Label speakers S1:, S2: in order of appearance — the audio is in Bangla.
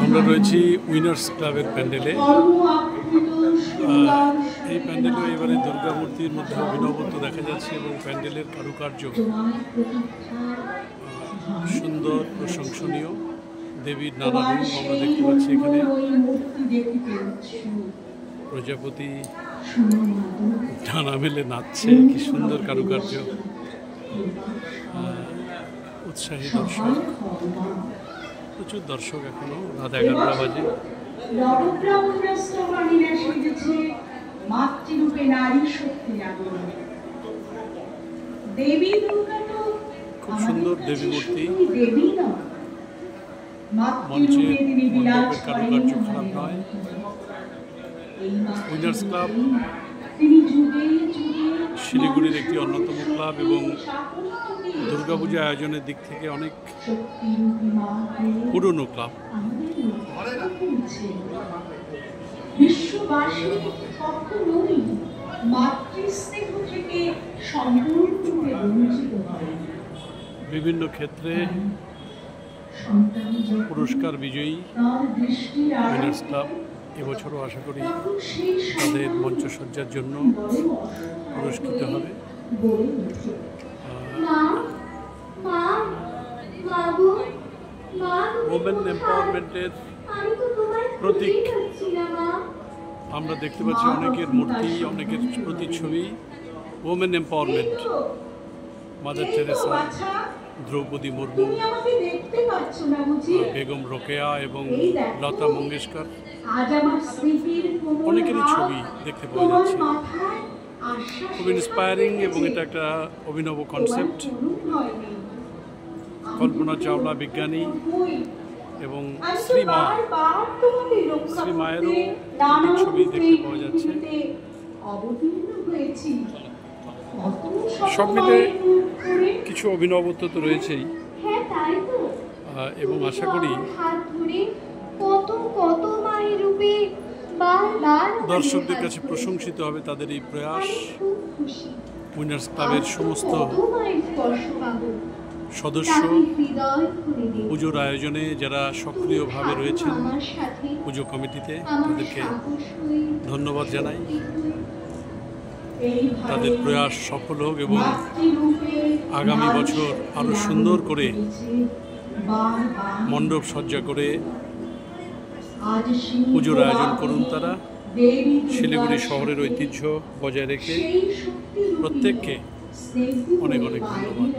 S1: আমরা রয়েছি উইনার্স ক্লাবের প্যান্ডেলে। এই প্যান্ডেলে এবারে দুর্গা মূর্তির মধ্যে অভিনবত্ব দেখা যাচ্ছে এবং প্যান্ডেলের কারুকার্য সুন্দর, প্রশংসনীয়। দেবীর নানা রূপ আমরা দেখতে পাচ্ছি এখানে। প্রজাপতি ডানা মেলে নাচছে, কি সুন্দর কারুকার্য। উৎসাহী দর্শক, প্রচুর দর্শক। এখনো রাত 11টা বাজে। খুব সুন্দর দেবী মূর্তি। মঞ্চের কারুকার্য খারাপ নয়। উইনার্স ক্লাব শিলিগুড়ির একটি অন্যতম ক্লাব এবং দুর্গাপূজা আয়োজনের দিক থেকে অনেক পুরনো ক্লাব। বিভিন্ন ক্ষেত্রে পুরস্কার বিজয়ী উইনার্স ক্লাব এবছরও আশা করি তাদের মঞ্চসজ্জার জন্য পুরস্কৃত হবে। ওমেন এম্পাওয়ারমেন্টের প্রতীক আমরা দেখতে পাচ্ছি, অনেকের মূর্তি, অনেকের প্রতিচ্ছবি। Women empowerment, Mother Teresa, Droupadi Murmu, Begum Rokeya এবং লতা মঙ্গেশকর, অনেকেরই ছবি দেখতে পাওয়া যাচ্ছে। খুব ইন্সপায়ারিং এবং এটা একটা অভিনব কনসেপ্ট। কল্পনা চাওলা বিজ্ঞানী এবং শ্রী মায়েরও ছবি দেখতে পাওয়া যাচ্ছে। সব মিলে কিছু অভিনবত্ব তো রয়েছেই এবং আশা করি দর্শকদের কাছে প্রশংসিত হবে তাদের এই প্রয়াস। উইনার্স ক্লাবের সমস্ত সদস্য, পুজোর আয়োজনে যারা সক্রিয়ভাবে রয়েছেন পুজো কমিটিতে, তাদেরকে ধন্যবাদ জানাই। তাদের প্রয়াস সফল হোক এবং আগামী বছর আরও সুন্দর করে মণ্ডপ সজ্জা করে পুজোর আয়োজন করুন তারা। শিলিগুড়ি শহরের ঐতিহ্য বজায় রেখে প্রত্যেককে অনেক অনেক ধন্যবাদ।